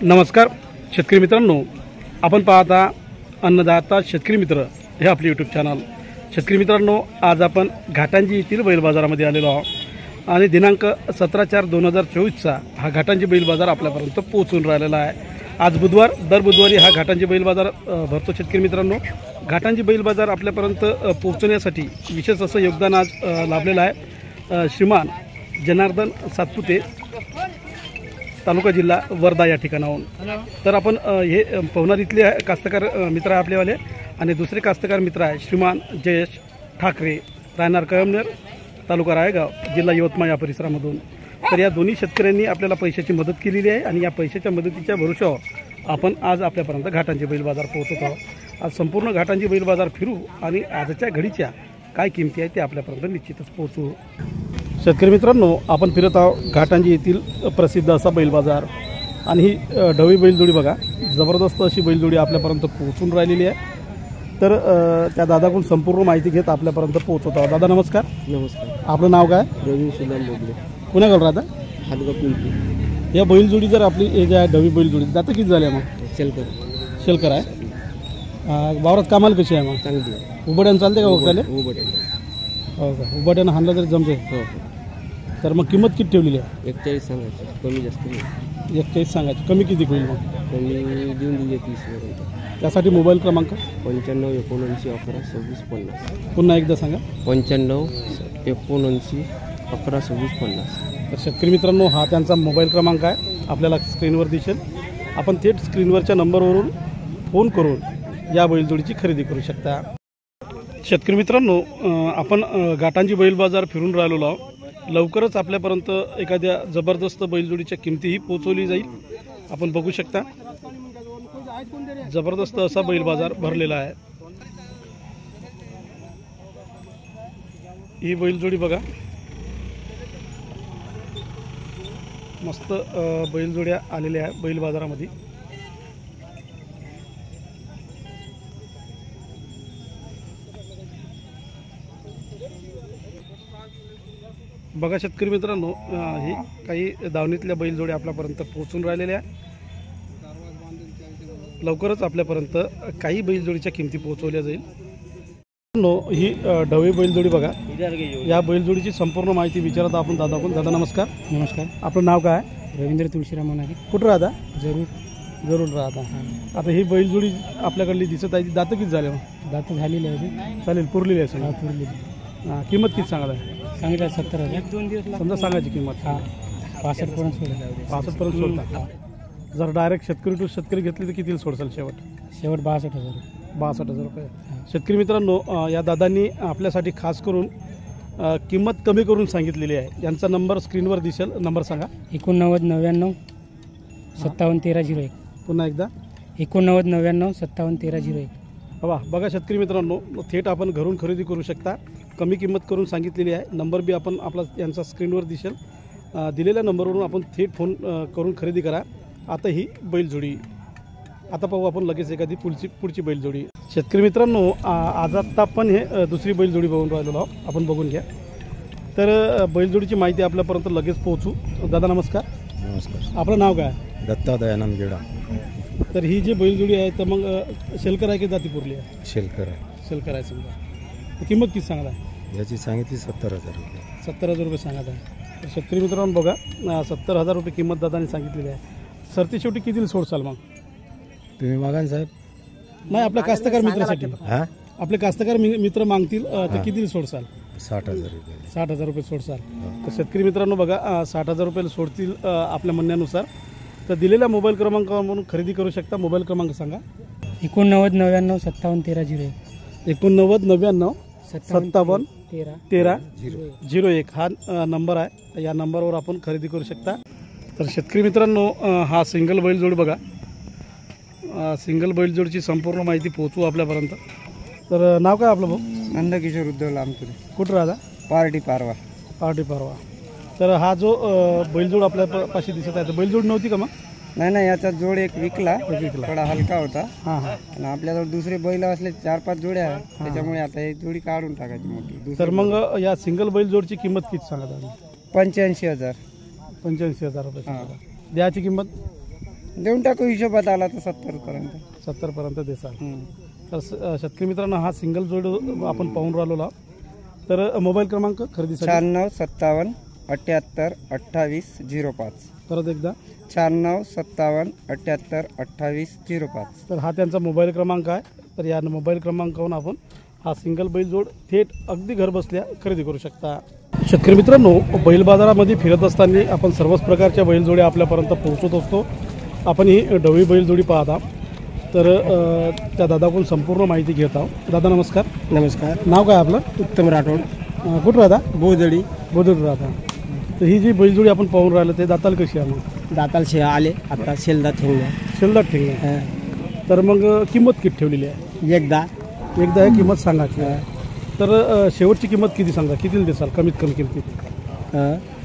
नमस्कार शेतकरी मित्रांनो, आपण पाहता अन्नदाता शेतकरी मित्र हे आपले यूट्यूब चॅनल। शेतकरी मित्रांनो, आज आपण घाटांजी येथील बैल बाजारामध्ये आलेलो आहोत आणि दिनांक 17/4/2024 हा घाटांजी बैल बाजार आपल्यापर्यंत पोहोचून राहिलेला आहे। आज बुधवार, दर बुधवारी हा घाटांजी बैल बाजार भरतो। शेतकरी मित्रांनो, घाटांजी बैल बाजार आपल्यापर्यंत पोहोचण्यासाठी विशेष असं योगदान आज लाभलेलं आहे। श्रीमान जनार्दन सातपुते, तालुका जिल्हा वर्धा या ठिकाणाहून। तर आपण हे पवनार इथले कास्तकार मित्र आहे आपलेवाले आणि दुसरे कास्तकार मित्र आहे श्रीमान जयेश ठाकरे, राहणार कळमनेर, तालुका रायगाव, जिल्हा यवतमाळ या परिसरामधून। तर या दोन्ही शेतकऱ्यांनी आपल्याला पैशाची मदत केलेली आहे आणि या पैशाच्या मदतीच्या भरोशावर आपण आज आपल्यापर्यंत घाटांजी बैल बाजार पोहोचत आहोत। आज संपूर्ण घाटांजी बैल बाजार फिरू आणि आजच्या घडीच्या काय किमती आहे ते आपल्यापर्यंत निश्चितच पोहोचू। शेतकरी मित्रांनो, आपण फिरत आहोत घाटांजी येथील प्रसिद्ध असा बैल बाजार आणि ही ढवी बैलजोडी बघा, जबरदस्त अशी बैलजोडी आपल्यापर्यंत पोहोचून राहिलेली आहे। तर त्या दादाकडून संपूर्ण माहिती घेत आपल्यापर्यंत पोहोचत आहोत। दादा नमस्कार। नमस्कार। आपलं नाव काय? रवी सुदाम बोगले, कुणाकडे राहता? हातगाव। या बैलजोडी जर आपली हे ज्या ढवी बैलजोडी जातं किती झाल्या मग? शेलकर आहे। वावरात कामाला कशी आहे मग? चांगली। उबड्यानं चालते का वगैरे? उबड्यानं। हो का? उबड्यानं हाणलं तरी जमते? हो। तर मग किंमत किती ठेवलेली आहे? 41 सांगायची, कमी जास्त नाही। 41 सांगायची, कमी किती होईल मग? कमी देऊन दिली 30 पर्यंत। त्यासाठी मोबाईल क्रमांक 95 79 11 26 50। पुन्हा एकदा सांगा। 95 79 11 26 50। तर शेतकरी मित्रांनो, हा त्यांचा मोबाईल क्रमांक आहे, आपल्याला स्क्रीनवर दिसेल। आपण थेट स्क्रीनवरच्या नंबरवरून फोन करून या बैलजोडीची खरेदी करू शकता। शेतकरी मित्रांनो, आपण घाटांजी बैल बाजार फिरून राहिलेलो आहोत। लवकरच आपल्यापर्यंत एखाद्या जबरदस्त बैलजोडीच्या किमतीही पोहोचवली जाईल। आपण बघू शकता, जबरदस्त असा बैल बाजार भरलेला आहे। ही बैलजोडी बघा, मस्त बैलजोड्या आलेल्या आहे बैल बाजारामध्ये। बघा शेतकरी मित्रांनो, ही काही दावणीतल्या बैलजोड्या आपल्यापर्यंत पोहोचून राहिलेल्या आहे। लवकरच आपल्यापर्यंत काही बैलजोडीच्या किमती पोहोचवल्या जाईल। ही ढवी बैलजोडी बघा, या बैलजोडीची संपूर्ण माहिती विचारत आपण दादाकडून। दादा नमस्कार। नमस्कार। आपलं नाव काय? रवींद्र तुळशीराम नागे। कुठं राहता? जरूर राहता। आता ही बैलजोडी आपल्याकडली दिसत आहे, दातं किती झाले मग? दात झालेली आहे। चालेल, पुरलेली आहे सगळं? पुरलेली। किंमत किती सांगायला आहे? सांगितलं 70,000। समजा सांगायची किंमत 65 पर्यंत सोडा। 65 पर्यंत सोडता? जर डायरेक्ट शेतकरी टू शेतकरी घेतली तर किती सोडसाल? शेवट 62,000। 62,000 रुपये। शेतकरी मित्रांनो, या दादांनी आपल्यासाठी खास करून किंमत कमी करून सांगितलेली आहे। यांचा नंबर स्क्रीनवर दिसेल, नंबर सांगा। 89 99 57 13 01। पुन्हा एकदा 89 99 57 13 01। वा, बघा शेतकरी मित्रांनो, थेट आपण घरून खरेदी करू शकता। कमी किंमत करून सांगितलेली आहे। नंबर बी आपण आपला यांचा स्क्रीनवर दिसेल। दिलेल्या नंबरवरून आपण थेट फोन करून खरेदी करा। आता ही बैलजोडी, आता पाहू आपण लगेच एखादी पुढची बैलजोडी। शेतकरी मित्रांनो, आज आता आपण हे दुसरी बैलजोडी बघून राहिलेलो आहोत, आपण बघून घ्या। तर बैलजोडीची माहिती आपल्यापर्यंत लगेच पोहोचू। दादा नमस्कार। नमस्कार। आपलं नाव काय? दत्ता दयानंद गेडा। तर ही जी बैलजोडी आहे तर मग शेलकर आहे की जातीपुरली आहे? शेलकर आहे। शेलकर आहे समजा। तर किंमत किती सांगत आहे? याची सांगितली 70,000 रुपये। 70,000 रुपये सांगत आहे। तर शेतकरी मित्रांनो बघा, 70,000 रुपये किंमत दादाने सांगितलेली आहे। सरती शेवटी किती सोडसाल मग? तुम्ही मागा साहेब? नाही, आपल्या कास्तकार मित्रासाठी। हां, आपले कास्तकार मित्र मागतील तर किती सोडसाल? 60,000 रुपये। 60,000 रुपये सोडसाल? तर शेतकरी मित्रांनो बघा, 60,000 रुपये सोडतील आपल्या म्हणण्यानुसार। तर दिलेल्या मोबाईल क्रमांकावरून खरेदी करू शकता। मोबाईल क्रमांक सांगा। 89 99 57 13 01। 89 99 57 13 01 हा नंबर आहे। या नंबरवर आपण खरेदी करू शकता। तर शेतकरी मित्रांनो, हा सिंगल बैलजोड बघा, सिंगल बैलजोडची संपूर्ण माहिती पोहोचू आपल्यापर्यंत। तर नाव काय आपलं भाऊ? नंदकिशोर उद्धव लांबतुरे। कुठं राहता? पार्टी पारवा। तर हा जो बैलजोड आपल्या पाशी दिसत आहे, तर बैलजोड नव्हती का मग? नाही, याचा जोड एक विकला, थोडा हलका होता। हां हां। आणि आपल्याजवळ दुसरे बैल असले 4-5 जोड्या आहेत, त्याच्यामुळे आता ही जोडी काढून टाकायची मोठी। तर मग या सिंगल बैलजोडची किंमत किती सांगत आहे? 85,000। 85,000 रुपये द्यायची किंमत? देऊन टाकू हिशोबात आला तर 70 पर्यंत. 70 पर्यंत देसाल. तर शेतकरी मित्रांनो हा सिंगल जोड आपण पाहून राहिलो. तर मोबाईल क्रमांक खरेदीसाठी 96 57 78 28 05. परत एकदा 96 57 78 28 05. तर हा त्यांचा मोबाईल क्रमांक आहे. तर या मोबाईल क्रमांकावरून आपण हा सिंगल बैल जोड थेट अगदी घर बसल्या खरेदी करू शकता. शेतकरी मित्रांनो, बैल बाजारामध्ये फिरत असताना आपण सर्वच प्रकारच्या बैलजोड्या आपल्यापर्यंत पोहोचत असतो. आपण ही ढवळी बैलजोडी पाहता. तर त्या दादाकडून संपूर्ण माहिती घेत आहोत. दादा नमस्कार. नमस्कार. नाव काय आपलं? उत्तम राठोड. कुठं राहता? बोजडी. बोधड राहता. तर ही जी बैलजोडी आपण पाहून राहिलो ते दाताल कशी आहे मग? दाताल आले आता शेलदा ठेवल्या. शेलदाट ठीक आहे. तर मग किंमत किती ठेवलेली आहे? एकदा हे किंमत सांगायची आहे. तर शेवटची किंमत किती सांगा? कितीला देसाल? कमीत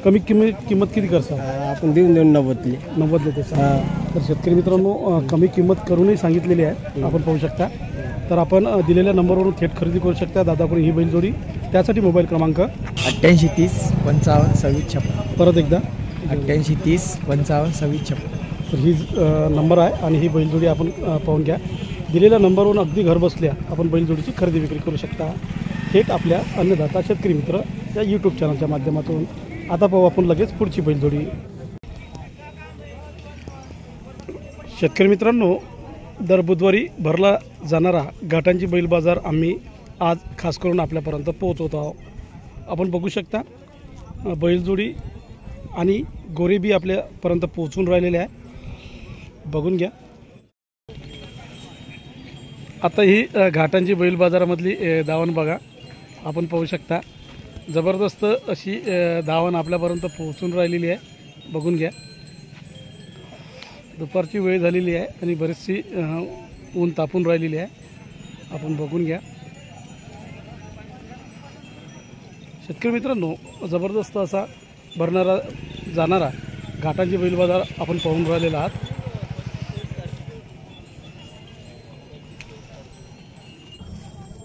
कमी किंमत किती करसाल? आपण देऊन 90 देसाल. तर शेतकरी मित्रांनो, कमी किंमत करूनही सांगितलेली आहे, आपण पाहू शकता. तर आपण दिलेल्या नंबरवरून थेट खरेदी करू शकता दादाकडून ही बैलजोडी. त्यासाठी मोबाईल क्रमांक 88 30 55 26 56. परत एकदा 88 30 55 26 56. तर ही नंबर आहे आणि ही बैलजोडी आपण पाहून घ्या. दिलेल्या नंबरवरून अगदी घर बसल्या आपण बैलजोडीची खरेदी विक्री करू शकता थेट आपल्या अन्नदाता शेतकरी मित्र या यूट्यूब चॅनलच्या माध्यमातून. आता पाहू आपण लगेच पुढची बैलजोडी. शेतकरी मित्रांनो, दर बुधवारी भरला जाणारा घाटांची बैल बाजार आम्ही आज खास करून आपल्यापर्यंत पोहोचवत आहोत. आपण बघू शकता बैलजोडी आणि गोरेबी आपल्यापर्यंत पोहोचून राहिलेले आहे. बघून घ्या. आता ही घाटांची बैल बाजारामधली दावण बघा. आपण पाहू शकता जबरदस्त अशी दावण आपल्यापर्यंत पोहोचून राहिलेली आहे. बघून घ्या. दुपारची वेळ झालेली आहे आणि बरीचशी ऊन तापून राहिलेली आहे. आपण बघून घ्या. शेतकरी मित्रांनो, जबरदस्त असा भरणारा जाणारा घाटांची बैल बाजार आपण पाहून राहिलेला आहात.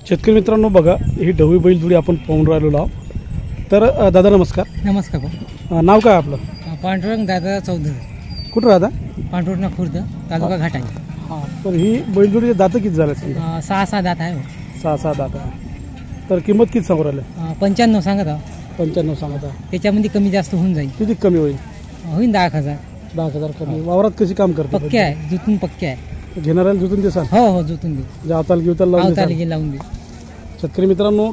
शेतकरी मित्रांनो बघा, ही ढवळी बैलजोडी आपण पाहून राहिलेलो आहोत. तर दादा नमस्कार. नमस्कार भाऊ. नाव काय आपलं? पांडुरंग दादा चौधरी. कुठं राहता? पांडुरंग खुर्द, तालुका घाटांची. हां. तर ही बैलजोडी दातं किती झाले? 6 दात आहे. 6 दात आहे. तर किंमत किती सांगू राहिले? 95 सांगत आहो. 95 सांगत आहे. त्याच्यामध्ये कमी जास्त होऊन जाईल. किती कमी होईल? होईल 10,000. 10,000 कमी. वावरात कशी काम करते? पक्के आहे, जुतून पक्के आहे. घेणाऱ्याला जुतून देसाल? हो जुतून दे. जे अवताल गिवताल लावून दे. शेतकरी मित्रांनो,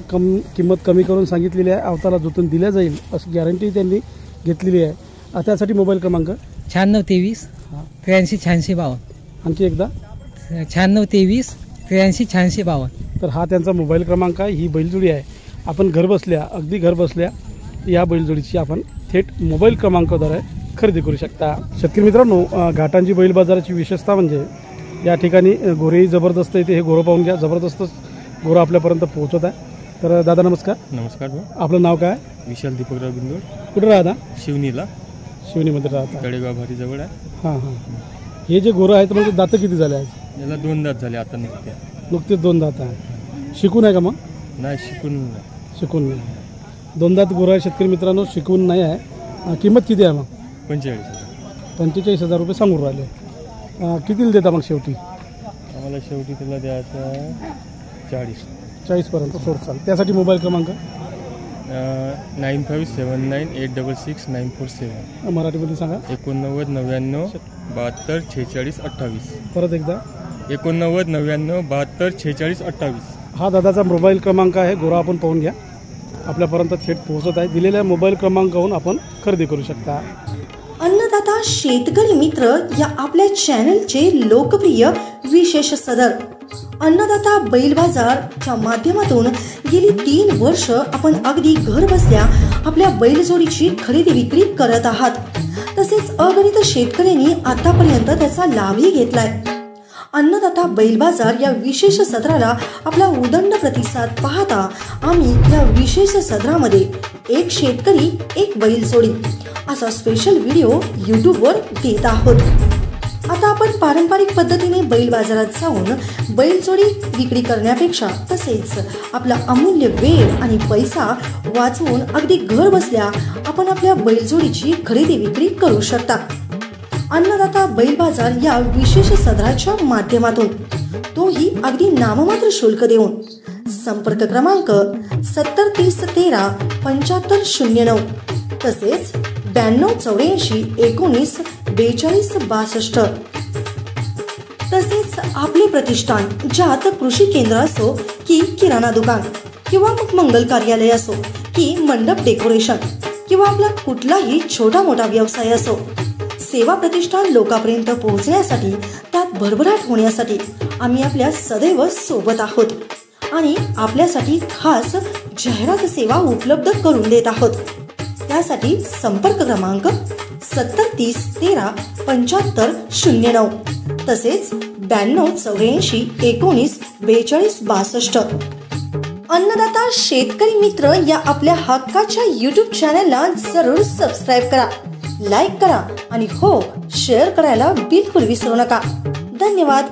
किंमत कमी करून सांगितलेली आहे. अवताला जुतून दिल्या जाईल अशी गॅरंटी त्यांनी घेतलेली आहे. त्यासाठी मोबाईल क्रमांक 96 23 83 86 52. आणखी एकदा 96 23 83 86 52. तर हा त्यांचा मोबाईल क्रमांक आहे. ही बैलजोडी आहे. आपण घर बसल्या अगदी घर बसल्या या बैलजोडीची आपण थेट मोबाईल क्रमांकाद्वारे खरेदी करू शकता. शेतकरी मित्रांनो, घाटांची बैल बाजाराची विशेषता म्हणजे या ठिकाणी गोरेही जबरदस्त येते. हे गोरं पाहून घ्या. जबरदस्त गोरं आपल्यापर्यंत पोहोचत आहे. तर दादा नमस्कार. नमस्कार भाऊ. आपलं नाव काय? विशाल दीपकराव बिंदोड. कुठं राहता? शिवनीला. शिवनीमध्ये राहता. तळेगाव भारीजवळ आहे. हां हां. हे जे गोरं आहेत म्हणजे दातं किती झाले आहेत? याला 2 दात झाले आता नुकतेच 2 दात आहे. शिकून आहे का मग? नाही, शिकून नाही. 2 दात गोरं आहे शेतकरी मित्रांनो, शिकून नाही आहे. किंमत किती आहे मग? 45,000 रुपये सांगून राहिले. कितीला देता मग शेवटी? आम्हाला शेवटी त्याला द्यायचं 40 पर्यंत सोडचाल. त्यासाठी मोबाईल क्रमांक 9579866947. मराठीमध्ये सांगा. 89 99 72 46 28. परत एकदा 89 99 72 46 28. हा दादाचा मोबाईल क्रमांक आहे. गोरा आपण पाहून घ्या. आपल्यापर्यंत थेट पोहोचत आहे. दिलेल्या मोबाईल क्रमांकावरून आपण खरेदी करू शकता. अन्नदाता शेतकरी मित्र या आपल्या चॅनलचे लोकप्रिय विशेष सदर अन्नदाता बैल बाजारच्या माध्यमातून गेली 3 वर्ष आपण अगदी घर बसल्या आपल्या बैलजोडीची खरेदी विक्री करत आहात. तसेच अगणित शेतकऱ्यांनी आतापर्यंत त्याचा लाभही घेतलाय. अन्नदाता बैल बाजार या विशेष सदराला आपला उदंड प्रतिसाद पाहता आम्ही या विशेष सदरामध्ये एक शेतकरी एक बैलजोडी असा स्पेशल व्हिडिओ यूट्यूबवर देत आहोत. आता आपण पारंपरिक पद्धतीने बैल बाजारात जाऊन बैलजोडी विक्री करण्यापेक्षा तसेच आपला अमूल्य वेळ आणि पैसा वाचवून अगदी घर बसल्या आपण आपल्या बैलजोडीची खरेदी विक्री करू शकता. अन्नदाता बैल बाजार या विशेष सदराच्या माध्यमातून, तोही अगदी नाममात्र शुल्क देऊन. संपर्क क्रमांक 703013 7509 तसेच 9284 19 42 62. तसेच आपले प्रतिष्ठान, ज्यात कृषी केंद्र असो की किराणा दुकान किंवा मग मंगल कार्यालय असो की मंडप डेकोरेशन किंवा आपला कुठलाही छोटा मोठा व्यवसाय असो, सेवा प्रतिष्ठान लोकांपर्यंत पोहोचण्यासाठी, त्यात भरभराट होण्यासाठी आम्ही आपल्या सदैव सोबत आहोत आणि आपल्यासाठी खास जाहिरात सेवा उपलब्ध करून देत आहोत. त्यासाठी संपर्क क्रमांक 703013 7509 तसेच 9284 19 42 62. अन्नदाता शेतकरी मित्र या आपल्या हक्काच्या YouTube चॅनलला जरूर सबस्क्राईब करा, लाईक करा आणि हो, शेअर करायला बिलकुल विसरू नका. धन्यवाद.